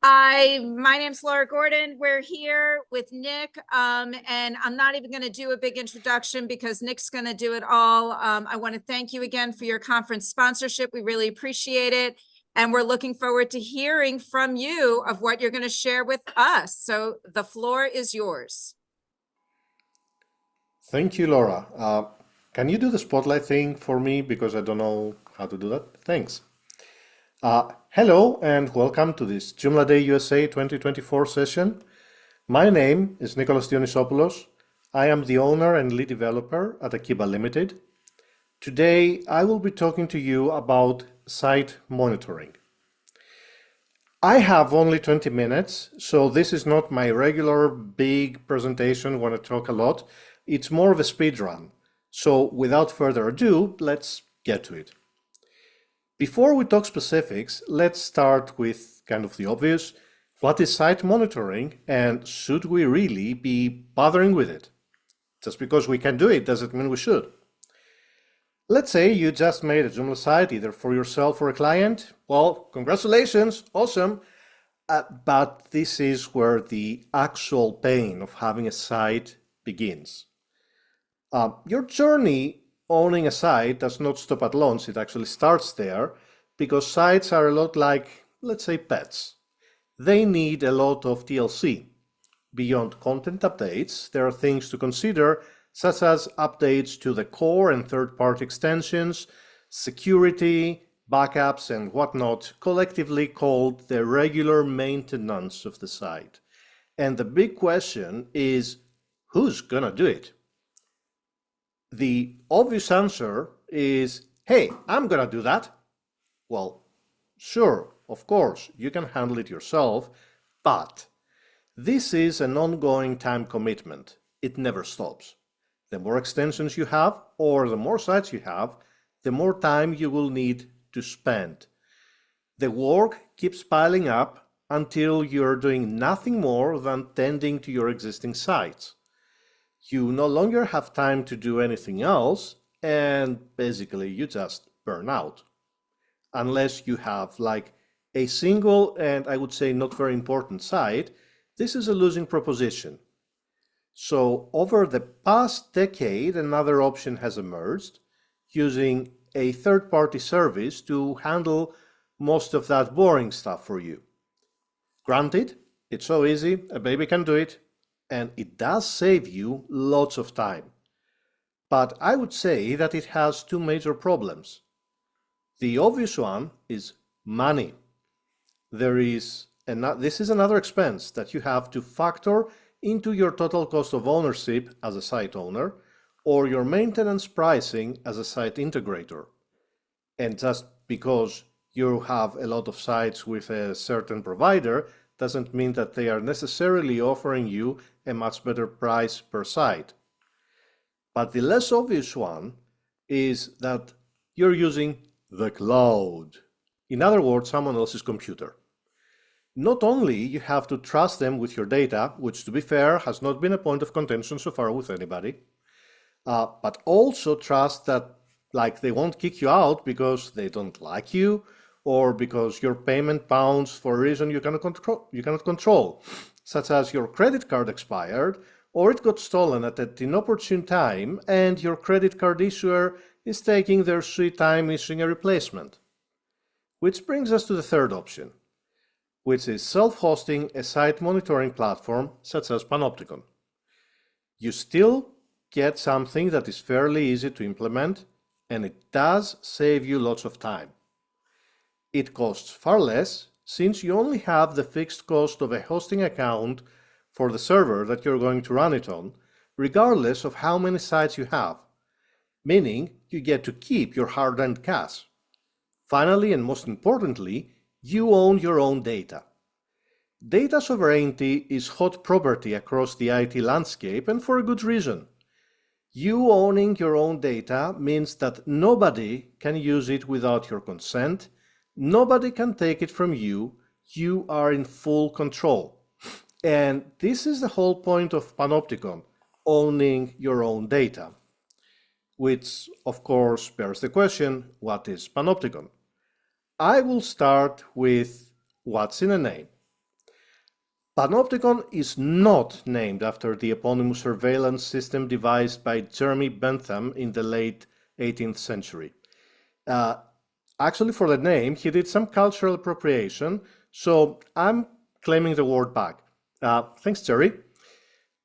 My name's Laura Gordon. We're here with Nick, and I'm not even going to do a big introduction because Nick's going to do it all. I want to thank you again for your conference sponsorship. We really appreciate it. And we're looking forward to hearing from you of what you're going to share with us. So the floor is yours. Thank you, Laura. Can you do the spotlight thing for me because I don't know how to do that? Thanks. Hello and welcome to this Joomla Day USA 2024 session. My name is Nicholas Dionysopoulos. I am the owner and lead developer at Akeeba Limited. Today I will be talking to you about site monitoring. I have only 20 minutes, so this is not my regular big presentation when I talk a lot. It's more of a speed run. So without further ado, let's get to it. Before we talk specifics, let's start with kind of the obvious. What is site monitoring and should we really be bothering with it? Just because we can do it doesn't mean we should. Let's say you just made a Joomla site either for yourself or a client. Well, congratulations, awesome. But this is where the actual pain of having a site begins. Your journey owning a site does not stop at launch, it actually starts there, because sites are a lot like, let's say, pets. They need a lot of TLC. Beyond content updates, there are things to consider, such as updates to the core and third-party extensions, security, backups, and whatnot, collectively called the regular maintenance of the site. And the big question is, who's gonna do it? The obvious answer is, hey, I'm gonna do that. Well, sure, of course, you can handle it yourself, but this is an ongoing time commitment. It never stops. The more extensions you have, or the more sites you have, the more time you will need to spend. The work keeps piling up until you're doing nothing more than tending to your existing sites. You no longer have time to do anything else, and basically you just burn out. Unless you have like a single and I would say not very important site, this is a losing proposition. So over the past decade, another option has emerged, using a third-party service to handle most of that boring stuff for you. Granted, it's so easy, a baby can do it, and it does save you lots of time. But I would say that it has two major problems. The obvious one is money. This is another expense that you have to factor into your total cost of ownership as a site owner or your maintenance pricing as a site integrator. And just because you have a lot of sites with a certain provider doesn't mean that they are necessarily offering you a much better price per site. But the less obvious one is that you're using the cloud. In other words, someone else's computer. Not only you have to trust them with your data, which to be fair has not been a point of contention so far with anybody, but also trust that they won't kick you out because they don't like you or because your payment bounced for a reason you cannot control, such as your credit card expired or it got stolen at an inopportune time and your credit card issuer is taking their sweet time issuing a replacement. Which brings us to the third option, which is self-hosting a site monitoring platform such as Panopticon. You still get something that is fairly easy to implement, and it does save you lots of time. It costs far less since you only have the fixed cost of a hosting account for the server that you're going to run it on, regardless of how many sites you have, meaning you get to keep your hard-earned cash. Finally, and most importantly, you own your own data. Data sovereignty is hot property across the IT landscape, and for a good reason. You owning your own data means that nobody can use it without your consent, nobody can take it from you, you are in full control. And this is the whole point of Panopticon, owning your own data. Which, of course, bears the question, what is Panopticon? I will start with what's in a name. Panopticon is not named after the eponymous surveillance system devised by Jeremy Bentham in the late 18th century. Actually, for the name, he did some cultural appropriation, so I'm claiming the word back. Thanks, Jerry.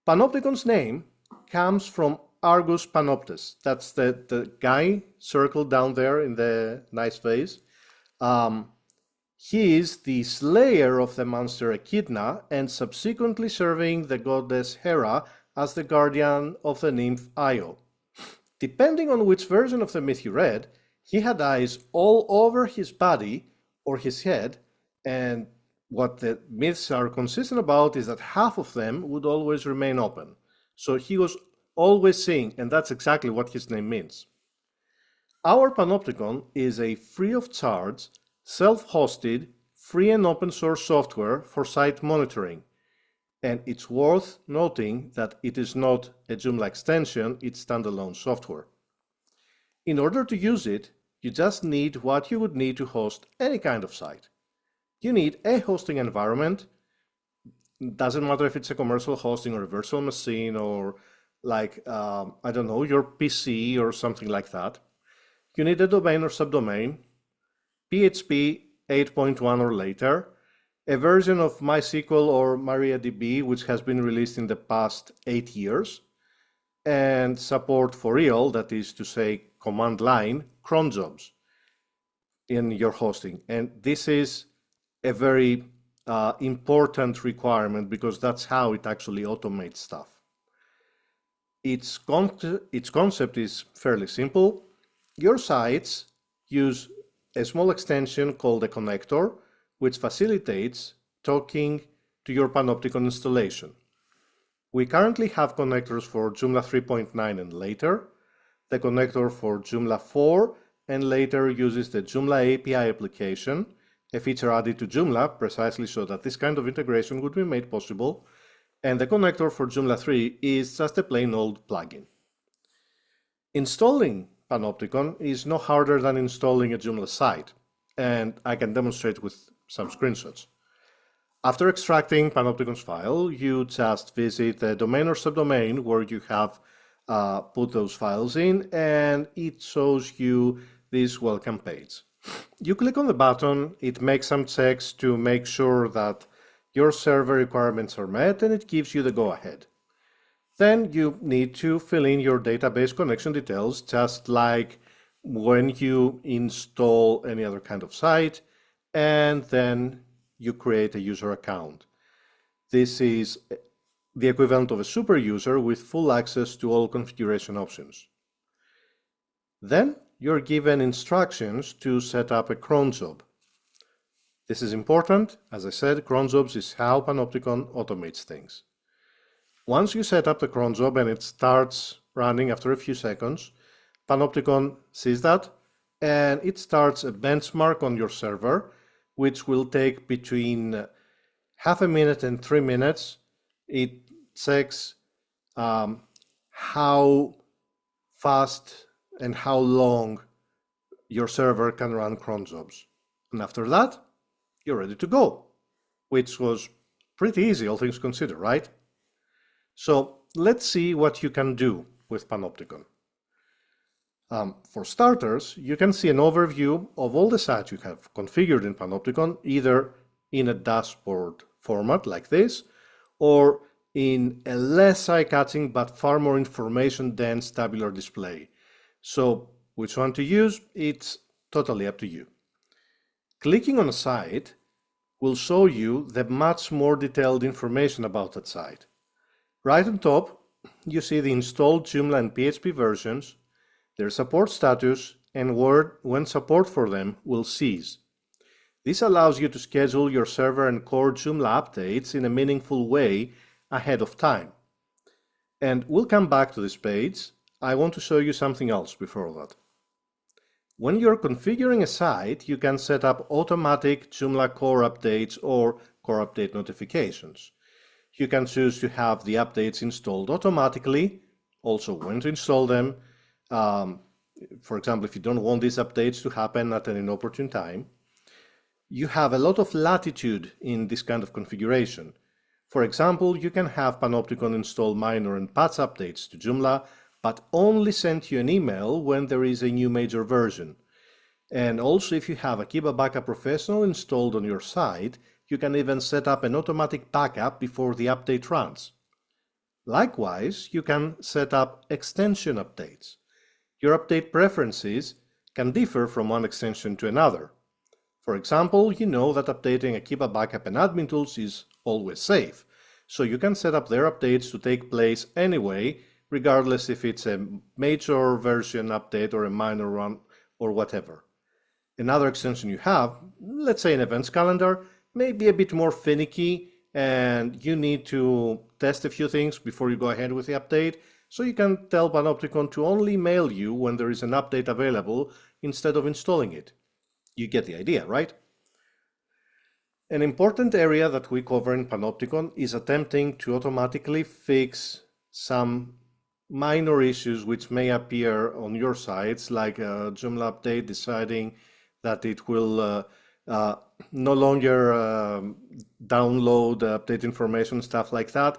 Panopticon's name comes from Argus Panoptes. That's the guy circled down there in the nice vase. He is the slayer of the monster Echidna and subsequently serving the goddess Hera as the guardian of the nymph Io. Depending on which version of the myth you read, he had eyes all over his body or his head, and what the myths are consistent about is that half of them would always remain open. So he was always seeing, and that's exactly what his name means. Our Panopticon is a free of charge, self-hosted, free and open source software for site monitoring. And it's worth noting that it is not a Joomla extension, it's standalone software. In order to use it, you just need what you would need to host any kind of site. You need a hosting environment. Doesn't matter if it's a commercial hosting or a virtual machine or like, I don't know, your PC or something like that. You need a domain or subdomain, PHP 8.1 or later, a version of MySQL or MariaDB which has been released in the past 8 years, and support for real, that is to say command line, cron jobs in your hosting. And this is a very important requirement because that's how it actually automates stuff. Its concept is fairly simple. Your sites use a small extension called a connector, which facilitates talking to your Panopticon installation. We currently have connectors for Joomla 3.9 and later. The connector for Joomla 4 and later uses the Joomla API application, a feature added to Joomla precisely so that this kind of integration would be made possible. And the connector for Joomla 3 is just a plain old plugin. Installing Panopticon is no harder than installing a Joomla site, and I can demonstrate with some screenshots. After extracting Panopticon's file, you just visit the domain or subdomain where you have put those files in, and it shows you this welcome page. You click on the button, it makes some checks to make sure that your server requirements are met, and it gives you the go-ahead. Then you need to fill in your database connection details, just like when you install any other kind of site, and then you create a user account. This is the equivalent of a super user with full access to all configuration options. Then you're given instructions to set up a cron job. This is important. As I said, cron jobs is how Panopticon automates things. Once you set up the cron job and it starts running after a few seconds, Panopticon sees that and it starts a benchmark on your server, which will take between half a minute and 3 minutes. It checks how fast and how long your server can run cron jobs. And after that, you're ready to go, which was pretty easy, all things considered, right? So let's see what you can do with Panopticon. For starters, you can see an overview of all the sites you have configured in Panopticon, either in a dashboard format like this, or in a less eye-catching but far more information-dense tabular display. So which one to use, it's totally up to you. Clicking on a site will show you the much more detailed information about that site. Right on top, you see the installed Joomla and PHP versions, their support status, and when support for them will cease. This allows you to schedule your server and core Joomla updates in a meaningful way ahead of time. And we'll come back to this page. I want to show you something else before that. When you're configuring a site, you can set up automatic Joomla core updates or core update notifications. You can choose to have the updates installed automatically, also when to install them. For example, if you don't want these updates to happen at an inopportune time. You have a lot of latitude in this kind of configuration. For example, you can have Panopticon install minor and patch updates to Joomla, but only send you an email when there is a new major version. And also, if you have Akeeba Backup Professional installed on your site, you can even set up an automatic backup before the update runs. Likewise, you can set up extension updates. Your update preferences can differ from one extension to another. For example, you know that updating Akeeba Backup and Admin Tools is always safe, so you can set up their updates to take place anyway, regardless if it's a major version update or a minor one or whatever. Another extension you have, let's say an events calendar, may be a bit more finicky and you need to test a few things before you go ahead with the update, so you can tell Panopticon to only mail you when there is an update available instead of installing it. You get the idea, right? An important area that we cover in Panopticon is attempting to automatically fix some minor issues which may appear on your sites, like a Joomla update deciding that it will no longer download update information, stuff like that.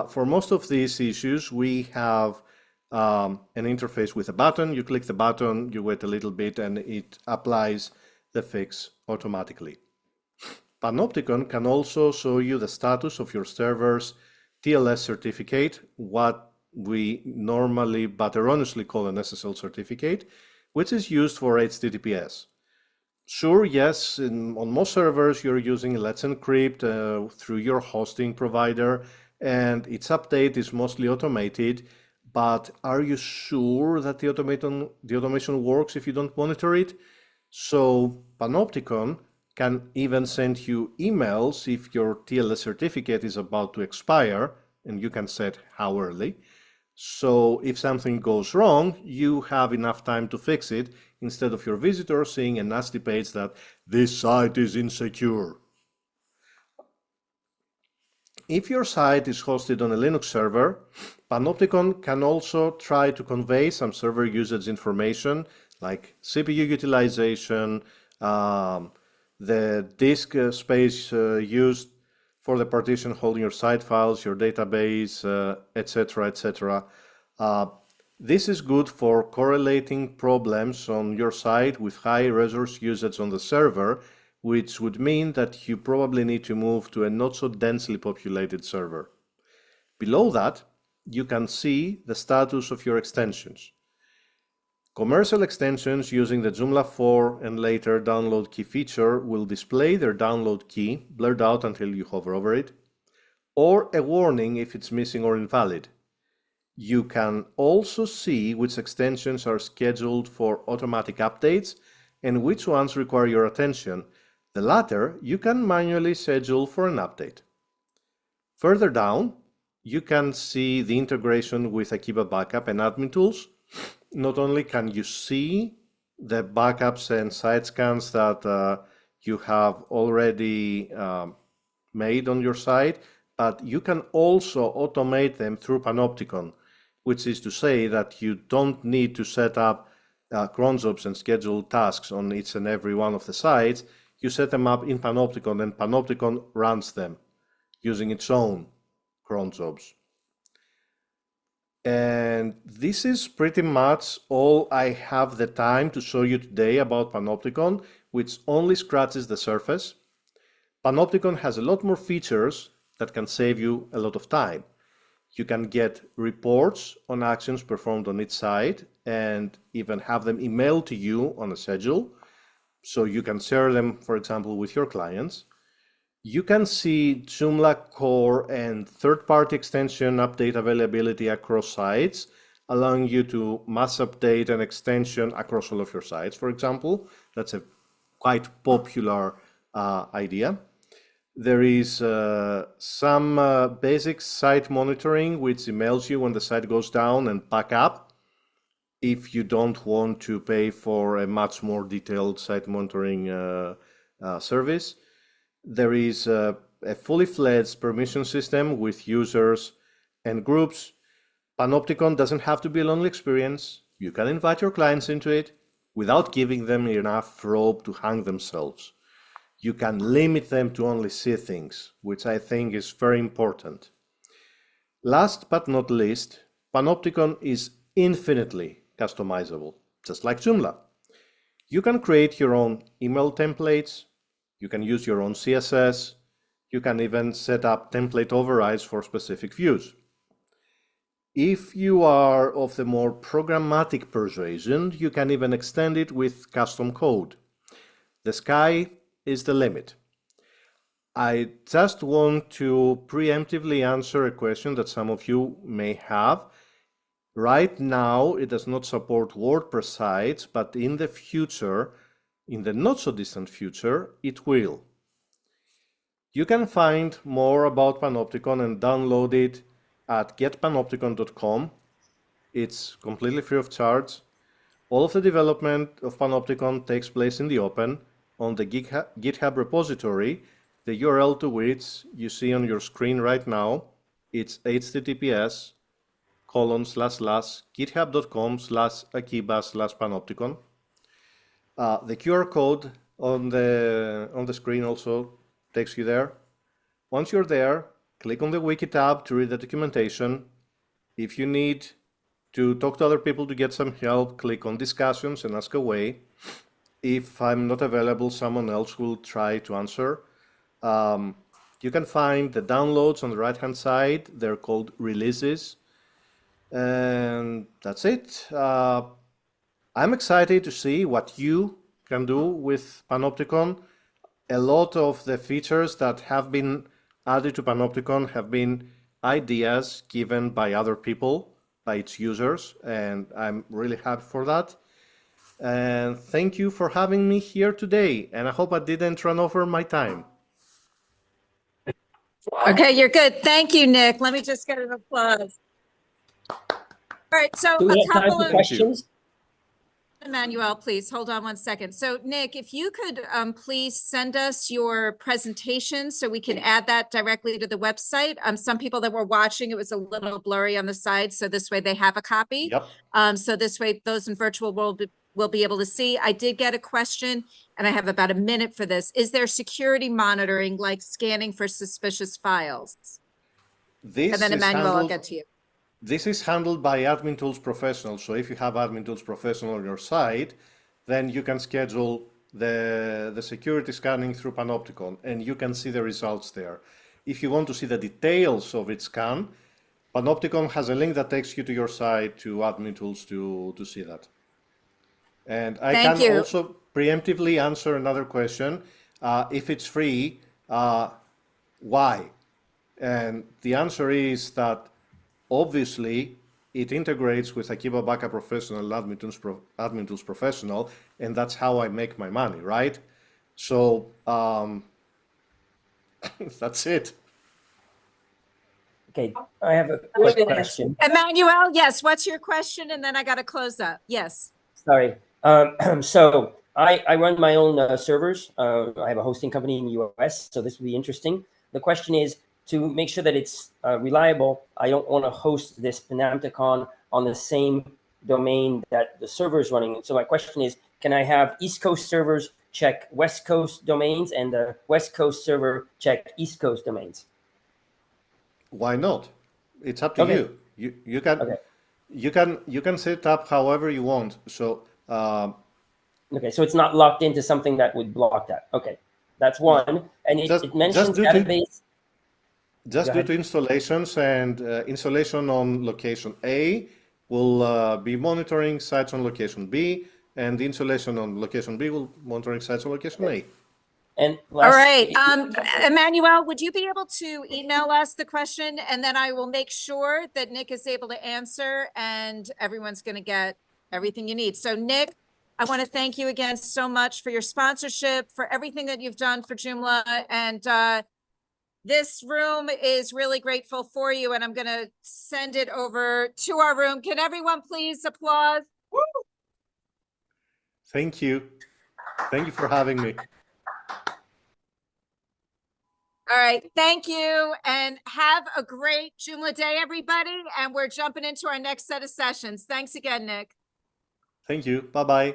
For most of these issues, we have an interface with a button. You click the button, you wait a little bit, and it applies the fix automatically. Panopticon can also show you the status of your server's TLS certificate, what we normally but erroneously call an SSL certificate, which is used for HTTPS. Sure, yes, on most servers you're using Let's Encrypt through your hosting provider, and its update is mostly automated, but are you sure that the automation works if you don't monitor it? So Panopticon can even send you emails if your TLS certificate is about to expire, and you can set how early. So if something goes wrong, you have enough time to fix it instead of your visitor seeing a nasty page that this site is insecure. If your site is hosted on a Linux server, Panopticon can also try to convey some server usage information like CPU utilization, the disk space used for the partition holding your site files, your database, etc., etc. This is good for correlating problems on your site with high resource usage on the server, which would mean that you probably need to move to a not so densely populated server. Below that, you can see the status of your extensions. Commercial extensions using the Joomla 4 and later download key feature will display their download key blurred out until you hover over it, or a warning if it's missing or invalid. You can also see which extensions are scheduled for automatic updates and which ones require your attention. The latter you can manually schedule for an update. Further down, you can see the integration with Akeeba Backup and Admin Tools. Not only can you see the backups and site scans that you have already made on your site, but you can also automate them through Panopticon, which is to say that you don't need to set up cron jobs and schedule tasks on each and every one of the sites. You set them up in Panopticon and Panopticon runs them using its own cron jobs. And this is pretty much all I have the time to show you today about Panopticon, which only scratches the surface. Panopticon has a lot more features that can save you a lot of time. You can get reports on actions performed on each site and even have them emailed to you on a schedule, so you can share them, for example, with your clients. You can see Joomla core and third-party extension update availability across sites, allowing you to mass update an extension across all of your sites, for example. That's a quite popular idea. There is some basic site monitoring, which emails you when the site goes down and back up, if you don't want to pay for a much more detailed site monitoring service. There is a fully fledged permission system with users and groups. Panopticon doesn't have to be a lonely experience. You can invite your clients into it without giving them enough rope to hang themselves. You can limit them to only see things, which I think is very important. Last but not least, Panopticon is infinitely customizable, just like Joomla. You can create your own email templates, you can use your own CSS, you can even set up template overrides for specific views. If you are of the more programmatic persuasion, you can even extend it with custom code. The sky is the limit. I just want to preemptively answer a question that some of you may have. Right now, it does not support WordPress sites, but in the future, in the not so distant future, it will. You can find more about Panopticon and download it at getpanopticon.com. It's completely free of charge. All of the development of Panopticon takes place in the open on the GitHub repository, the URL to which you see on your screen right now. It's https://github.com/akeeba/panopticon. The QR code on the screen also takes you there. Once you're there, click on the Wiki tab to read the documentation. If you need to talk to other people to get some help, click on discussions and ask away. If I'm not available, someone else will try to answer. You can find the downloads on the right-hand side. They're called releases. And that's it. I'm excited to see what you can do with Panopticon. A lot of the features that have been added to Panopticon have been ideas given by other people, by its users, and I'm really happy for that. And thank you for having me here today, and I hope I didn't run over my time. Okay, you're good. Thank you, Nick. Let me just get an applause. All right, so Do we a have time couple for of questions? Emmanuel, please hold on one second. So Nick, if you could please send us your presentation so we can add that directly to the website. Some people that were watching, it was a little blurry on the side, so this way they have a copy. Yep. So this way those in virtual will be able to see. I did get a question and I have about a minute for this. Is there security monitoring like scanning for suspicious files? This And then is Emmanuel, I'll handled, get to you. this is handled by Admin Tools Professional. So if you have Admin Tools Professional on your site, then you can schedule the security scanning through Panopticon and you can see the results there. If you want to see the details of its scan, Panopticon has a link that takes you to your site to Admin Tools to see that. And I Thank can you. also preemptively answer another question. If it's free, why? And the answer is that obviously it integrates with Akeeba Backup Professional, Admin Tools Professional, and that's how I make my money, right? So that's it. Okay, I have a quick question. Emmanuel, yes, what's your question? And then I got to close up. Yes. Sorry. So I run my own servers. I have a hosting company in the US, so this will be interesting. The question is, to make sure that it's reliable, I don't want to host this Panopticon on the same domain that the server is running. So my question is, can I have East Coast servers check West Coast domains and the West Coast server check East Coast domains? Why not? It's up to you. You can set it up however you want. So okay, so it's not locked into something that would block that. Okay, that's one. And it mentions database. Just due to installations, and installation on location A will be monitoring sites on location B, and the installation on location B will monitoring sites on location A. And all right, Emmanuel, would you be able to email us the question, and then I will make sure that Nick is able to answer, and everyone's going to get everything you need. So Nick, I want to thank you again so much for your sponsorship, for everything that you've done for Joomla, and this room is really grateful for you, and I'm going to send it over to our room. Can everyone please applause? Woo! Thank you. Thank you for having me. All right, thank you, and have a great Joomla day, everybody, and we're jumping into our next set of sessions. Thanks again, Nick. Thank you. Bye-bye.